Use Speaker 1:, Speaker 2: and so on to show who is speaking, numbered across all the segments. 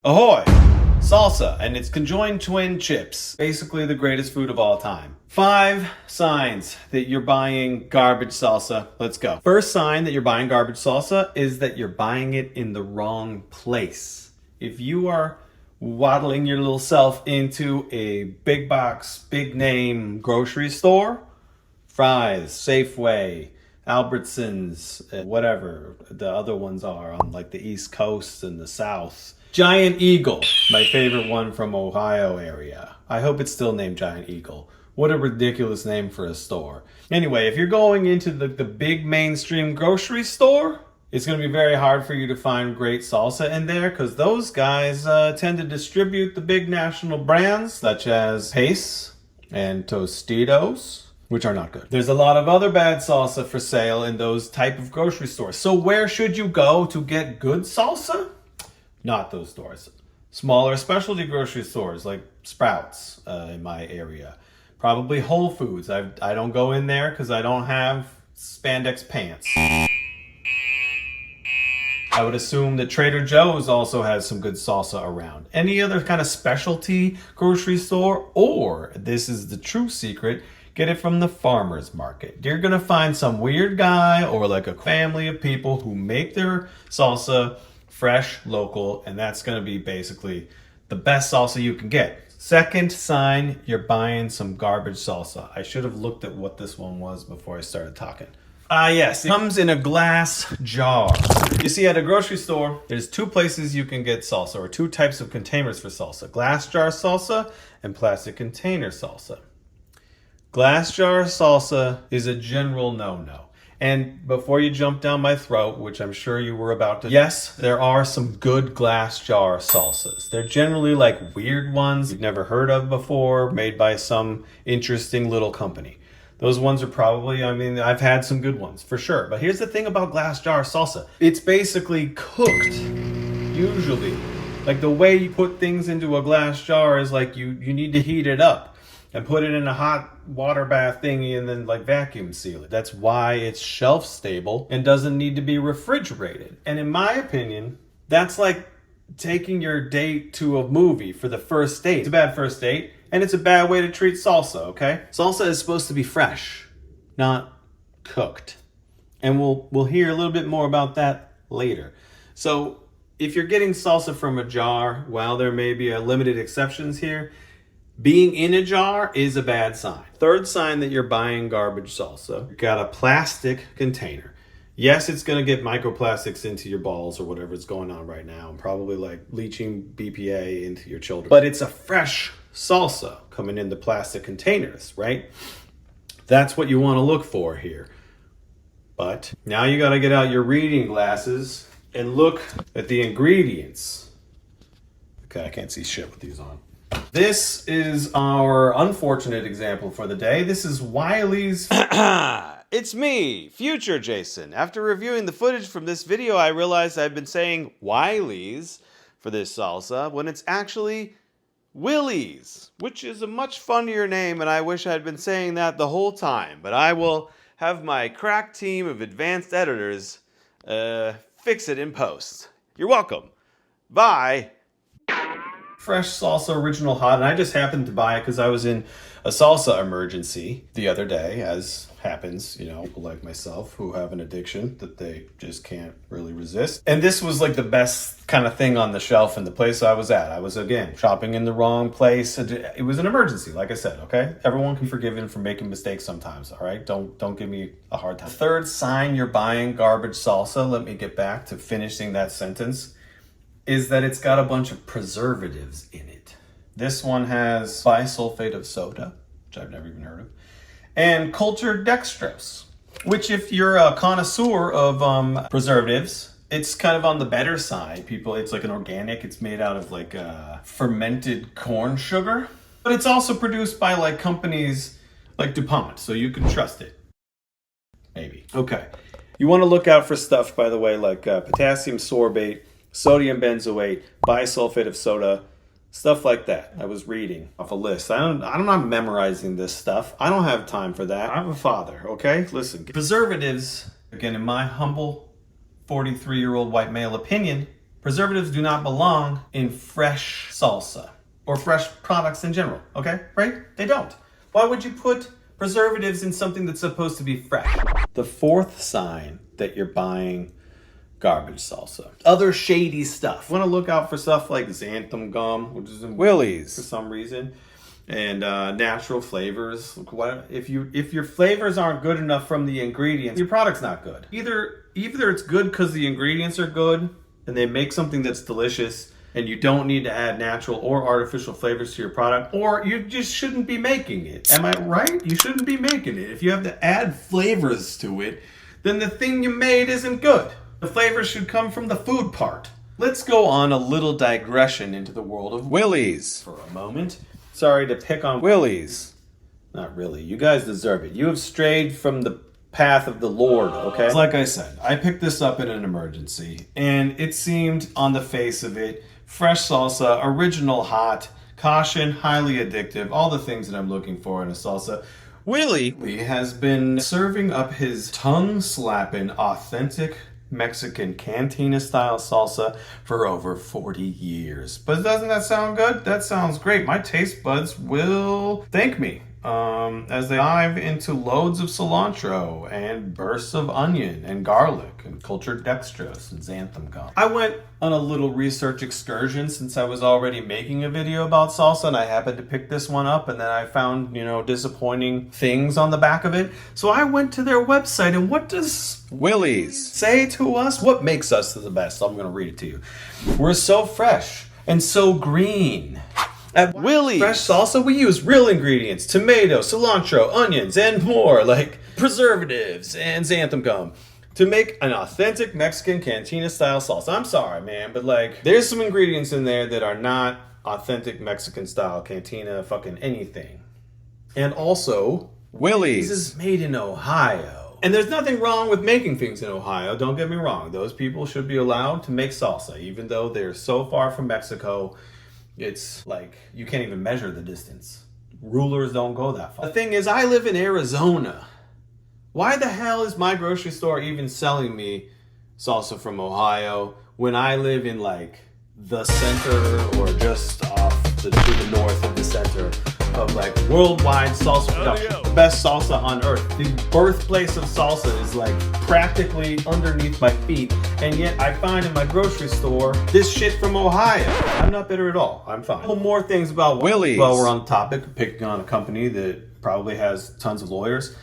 Speaker 1: Ahoy! Salsa and its conjoined twin chips. Basically the greatest food of all time. 5 signs that you're buying garbage salsa. Let's go. First sign that you're buying garbage salsa is that you're buying it in the wrong place. If you are waddling your little self into a big box, big name grocery store, Fry's, Safeway, Albertsons, whatever the other ones are on like the East Coast and the South. Giant Eagle, my favorite one from Ohio area. I hope it's still named Giant Eagle. What a ridiculous name for a store. Anyway, if you're going into the big mainstream grocery store, it's going to be very hard for you to find great salsa in there because those guys tend to distribute the big national brands such as Pace and Tostitos, which are not good. There's a lot of other bad salsa for sale in those type of grocery stores. So where should you go to get good salsa? Not those stores. Smaller specialty grocery stores like Sprouts in my area. Probably Whole Foods. I don't go in there because I don't have spandex pants. I would assume that Trader Joe's also has some good salsa around. Any other kind of specialty grocery store, or this is the true secret, get it from the farmer's market. You're gonna find some weird guy or like a family of people who make their salsa fresh, local, and that's gonna be basically the best salsa you can get. Second sign, you're buying some garbage salsa. I should have looked at what this one was before I started talking. Yes, it comes in a glass jar. You see, at a grocery store, there's 2 places you can get salsa, or 2 types of containers for salsa. Glass jar salsa and plastic container salsa. Glass jar salsa is a general no-no. And before you jump down my throat, which I'm sure you were about to, yes, there are some good glass jar salsas. They're generally like weird ones you've never heard of before, made by some interesting little company. Those ones are probably, I've had some good ones for sure. But here's the thing about glass jar salsa. It's basically cooked, usually. Like the way you put things into a glass jar is like you need to heat it up and put it in a hot water bath thingy and then like vacuum seal it. That's why it's shelf stable and doesn't need to be refrigerated. And in my opinion, that's like taking your date to a movie for the first date. It's a bad first date, and it's a bad way to treat salsa, okay? Salsa is supposed to be fresh, not cooked. And we'll hear a little bit more about that later. So if you're getting salsa from a jar, while there may be limited exceptions here, being in a jar is a bad sign. Third sign that you're buying garbage salsa, you've got a plastic container. Yes, it's gonna get microplastics into your balls or whatever is going on right now, and probably like leaching BPA into your children. But it's a fresh salsa coming in the plastic containers, right? That's what you wanna look for here. But now you gotta get out your reading glasses and look at the ingredients. Okay, I can't see shit with these on. This is our unfortunate example for the day. This is Wiley's. It's me, future Jason. After reviewing the footage from this video, I realized I've been saying Wiley's for this salsa when it's actually Willie's, which is a much funnier name, and I wish I'd been saying that the whole time. But I will have my crack team of advanced editors fix it in post. You're welcome. Bye. Fresh salsa original hot, and I just happened to buy it because I was in a salsa emergency the other day, as happens, people like myself who have an addiction that they just can't really resist. And this was like the best kind of thing on the shelf in the place I was at. I was, again, shopping in the wrong place. It was an emergency, like I said, okay? Everyone can be forgiven for making mistakes sometimes, all right? Don't give me a hard time. The third sign you're buying garbage salsa, let me get back to finishing that sentence, is that it's got a bunch of preservatives in it. This one has bisulfate of soda, which I've never even heard of, and cultured dextrose, which if you're a connoisseur of preservatives, it's kind of on the better side. It's like an organic, it's made out of like fermented corn sugar, but it's also produced by like companies like DuPont, so you can trust it. Maybe. Okay. You want to look out for stuff, by the way, like potassium sorbate, sodium benzoate, bisulfate of soda, stuff like that. I was reading off a list. I'm not memorizing this stuff. I don't have time for that. I'm a father, okay? Listen, preservatives, again, in my humble 43-year-old white male opinion, Preservatives do not belong in fresh salsa or fresh products in general, okay? Right? They don't. Why would you put preservatives in something that's supposed to be fresh? The fourth sign that you're buying garbage salsa. Other shady stuff. Want to look out for stuff like xanthan gum, which is in Willie's for some reason, and natural flavors. If your flavors aren't good enough from the ingredients, your product's not good. Either it's good because the ingredients are good and they make something that's delicious, and you don't need to add natural or artificial flavors to your product, or you just shouldn't be making it. Am I right? You shouldn't be making it. If you have to add flavors to it, then the thing you made isn't good. The flavors should come from the food part. Let's go on a little digression into the world of Willie's for a moment. Sorry to pick on Willie's. Not really. You guys deserve it. You have strayed from the path of the Lord, okay? Like I said, I picked this up in an emergency, and it seemed on the face of it, fresh salsa, original hot, caution, highly addictive, all the things that I'm looking for in a salsa. Willie has been serving up his tongue-slapping, authentic Mexican cantina-style salsa for over 40 years. But doesn't that sound good? That sounds great. My taste buds will thank me as they dive into loads of cilantro and bursts of onion and garlic and cultured dextrose and xanthan gum. I went on a little research excursion since I was already making a video about salsa, and I happened to pick this one up, and then I found, disappointing things on the back of it. So I went to their website, and what does Willie's say to us? What makes us the best? I'm going to read it to you. We're so fresh and so green. At Willie's fresh salsa, we use real ingredients, tomato, cilantro, onions, and more, like preservatives and xanthan gum, to make an authentic Mexican cantina-style salsa. I'm sorry, man, but there's some ingredients in there that are not authentic Mexican-style cantina fucking anything. And also, Willie's is made in Ohio. And there's nothing wrong with making things in Ohio, don't get me wrong. Those people should be allowed to make salsa, even though they're so far from Mexico. It's you can't even measure the distance. Rulers don't go that far. The thing is, I live in Arizona. Why the hell is my grocery store even selling me salsa from Ohio when I live in the center or just off to the north of the center of worldwide salsa production? The best salsa on earth. The birthplace of salsa is practically underneath my feet, and yet I find in my grocery store this shit from Ohio. I'm not bitter at all. I'm fine. A couple more things about Willie's. Well, we're on the topic, picking on a company that probably has tons of lawyers.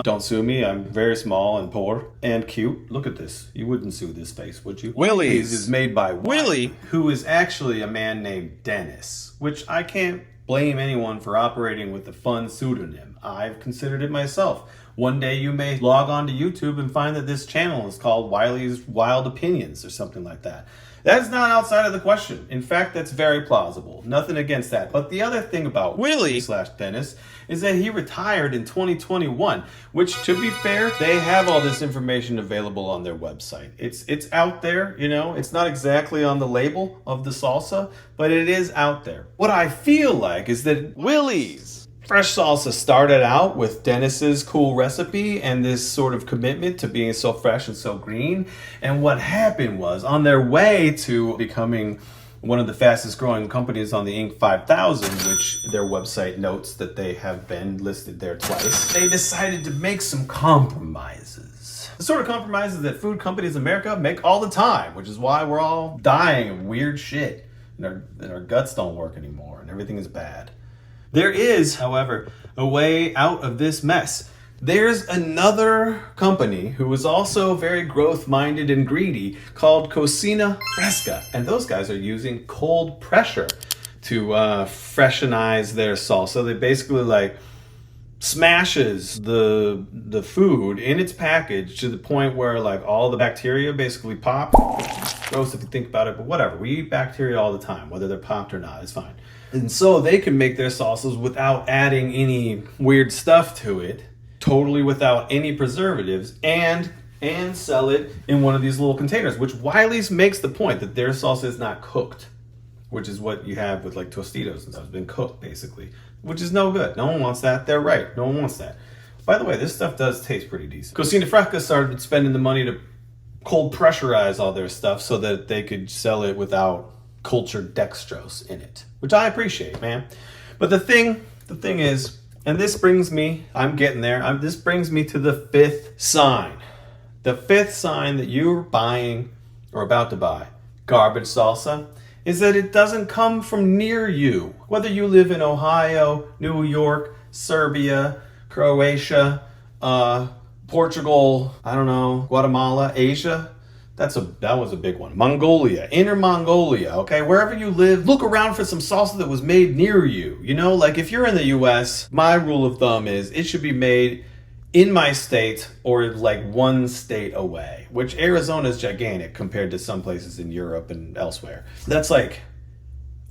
Speaker 1: Don't sue me. I'm very small and poor and cute. Look at this. You wouldn't sue this face, would you? Willie's is made by Willie, who is actually a man named Dennis, which I can't blame anyone for operating with a fun pseudonym. I've considered it myself. One day you may log on to YouTube and find that this channel is called Wiley's Wild Opinions or something like that. That's not outside of the question. In fact, that's very plausible. Nothing against that. But the other thing about Willie/Dennis is that he retired in 2021, which, to be fair, they have all this information available on their website. It's out there, It's not exactly on the label of the salsa, but it is out there. What I feel like is that Willie's fresh salsa started out with Dennis's cool recipe and this sort of commitment to being so fresh and so green. And what happened was, on their way to becoming one of the fastest growing companies on the Inc. 5000, which their website notes that they have been listed there twice, they decided to make some compromises. The sort of compromises that food companies in America make all the time, which is why we're all dying of weird shit and our guts don't work anymore and everything is bad. There is, however, a way out of this mess. There's another company who is also very growth-minded and greedy called Cocina Fresca. And those guys are using cold pressure to freshenize their salsa. They basically smashes the food in its package to the point where all the bacteria basically pop. Gross if you think about it, but whatever. We eat bacteria all the time, whether they're popped or not, it's fine. And so they can make their salsas without adding any weird stuff to it, totally without any preservatives, and sell it in one of these little containers, which Wiley's makes the point that their salsa is not cooked, which is what you have with Tostitos and stuff. It's been cooked, basically, which is no good. No one wants that. They're right. No one wants that. By the way, this stuff does taste pretty decent. Cocina Fresca started spending the money to cold pressurize all their stuff so that they could sell it without cultured dextrose in it, which I appreciate, man. But the thing is, and this brings me, I'm getting there, this brings me to the fifth sign. The fifth sign that you're buying or about to buy garbage salsa is that it doesn't come from near you. Whether you live in Ohio, New York, Serbia, Croatia, Portugal, I don't know, Guatemala, Asia. That was a big one. Mongolia, Inner Mongolia, okay? Wherever you live, look around for some salsa that was made near you. You know, like if you're in the US, my rule of thumb is it should be made in my state or like one state away, which Arizona is gigantic compared to some places in Europe and elsewhere. That's like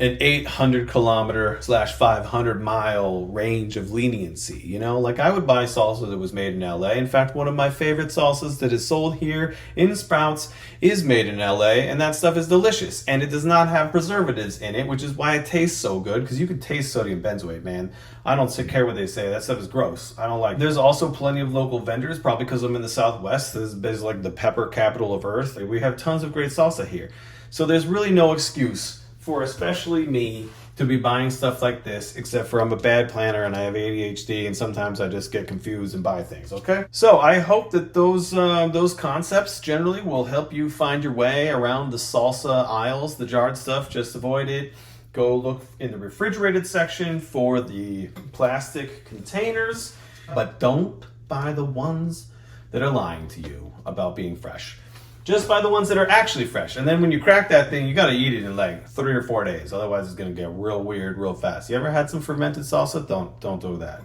Speaker 1: an 800 kilometer / 500 mile range of leniency, you know? Like I would buy salsa that was made in LA. In fact, one of my favorite salsas that is sold here in Sprouts is made in LA, and that stuff is delicious. And it does not have preservatives in it, which is why it tastes so good, because you can taste sodium benzoate, man. I don't care what they say. That stuff is gross. I don't like it. There's also plenty of local vendors, probably because I'm in the Southwest. This is like the pepper capital of Earth. We have tons of great salsa here. So there's really no excuse for especially me to be buying stuff like this, except for I'm a bad planner and I have ADHD and sometimes I just get confused and buy things, okay? So I hope that those concepts generally will help you find your way around the salsa aisles, the jarred stuff. Just avoid it. Go look in the refrigerated section for the plastic containers, but don't buy the ones that are lying to you about being fresh. Just buy the ones that are actually fresh. And then when you crack that thing, you got to eat it in like 3 or 4 days. Otherwise, it's going to get real weird real fast. You ever had some fermented salsa? Don't do that.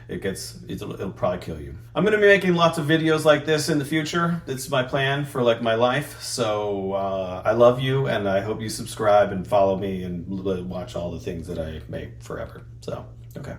Speaker 1: It'll probably kill you. I'm going to be making lots of videos like this in the future. It's my plan for like my life. So I love you, and I hope you subscribe and follow me and watch all the things that I make forever. So, okay.